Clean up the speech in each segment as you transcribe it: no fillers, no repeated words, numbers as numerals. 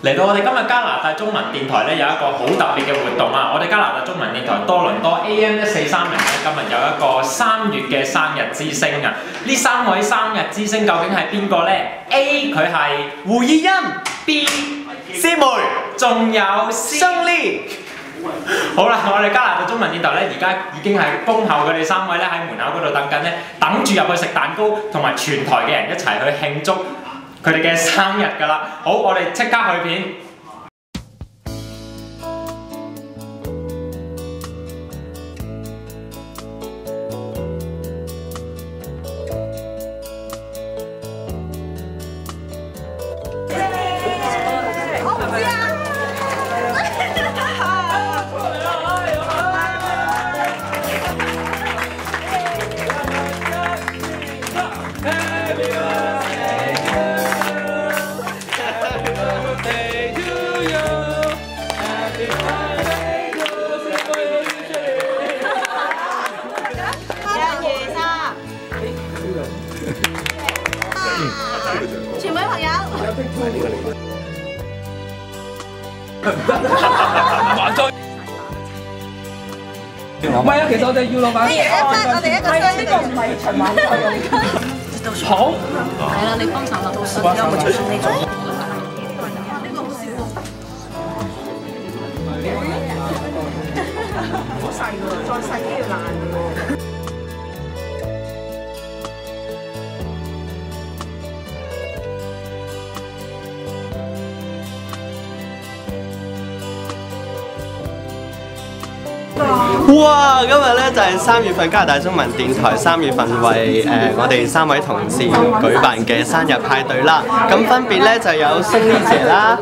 嚟到我哋今日加拿大中文電台咧有一個好特別嘅活動啊！我哋加拿大中文電台多倫多 AM1430咧今日有一個3月嘅生日之星啊！呢3位生日之星究竟係邊個呢 ？A 佢係胡以欣 ，B 師妹，仲有 C。好啦，我哋加拿大中文電台咧，而家已經係恭候佢哋3位咧喺門口嗰度等緊咧，等住入去食蛋糕，同埋全台嘅人一齊去慶祝佢哋嘅生日㗎啦。好，我哋即刻去片。全位朋友，唔係啊，其實我哋要老闆。我哋一個呢個唔係循環再用。好。係啦，你幫手啦，到時有冇隨送呢種？呢個好少喎。好細㗎，再細啲要爛㗎喎。哇！今日咧就係3月份加拿大中文電台3月份為我哋3位同事舉辦嘅生日派對啦。咁分別咧就有Sunny姐啦、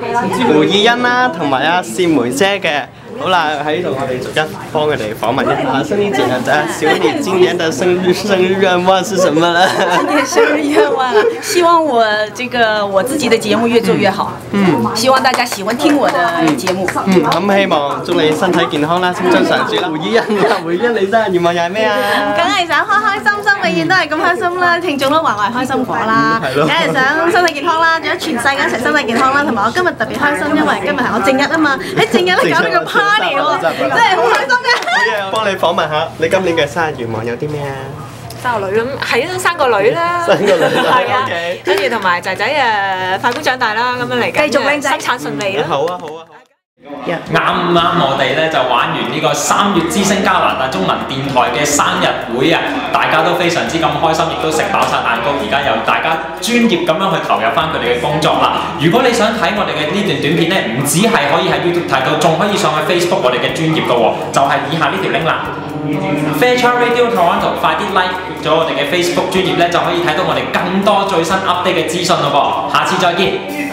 胡以欣啦，同埋阿善梅姐嘅。好啦，喺度我哋逐一幫佢哋訪問一下。Sunny姐小你今年的生日願望是什麼呢？今年生日願望啊，希望我自己的節目越做越好。希望大家喜歡聽我的節目。咁希望祝你身體健康啦，青春常駐啦。胡以欣啊，胡以欣你生日願望又係咩啊？梗係想開開心心，永遠都係咁開心啦！聽眾都話我係開心果啦，梗係想身體健康啦，仲有全世界一齊身體健康啦，同埋我今日特別開心，因為今日係我正日啊嘛，喺正日咧搞呢個 party 喎，真係好開心嘅。好嘢，幫你訪問下，你今年嘅生日願望有啲咩啊？生個女咁，係都生個女啦，生個女係啊 ，OK，跟住同埋仔仔快高長大啦，咁樣嚟緊，繼續靚仔生產順利啦。好啊，好啊，好。啱我哋咧就玩完呢個3月之星加拿大中文電台嘅生日會啊，大家都非常之咁開心，亦都食飽晒蛋糕。而家又大家專業咁樣去投入翻佢哋嘅工作啦。如果你想睇我哋嘅呢段短片咧，唔止係可以喺 YouTube 睇到，仲可以上去 Facebook 我哋嘅專頁㗎喎，就係以下呢條 link 啦。Fairchild Radio Toronto， 快啲 like 咗我哋嘅 Facebook 專頁咧，就可以睇到我哋更多最新 update 嘅資訊咯噃。下次再見。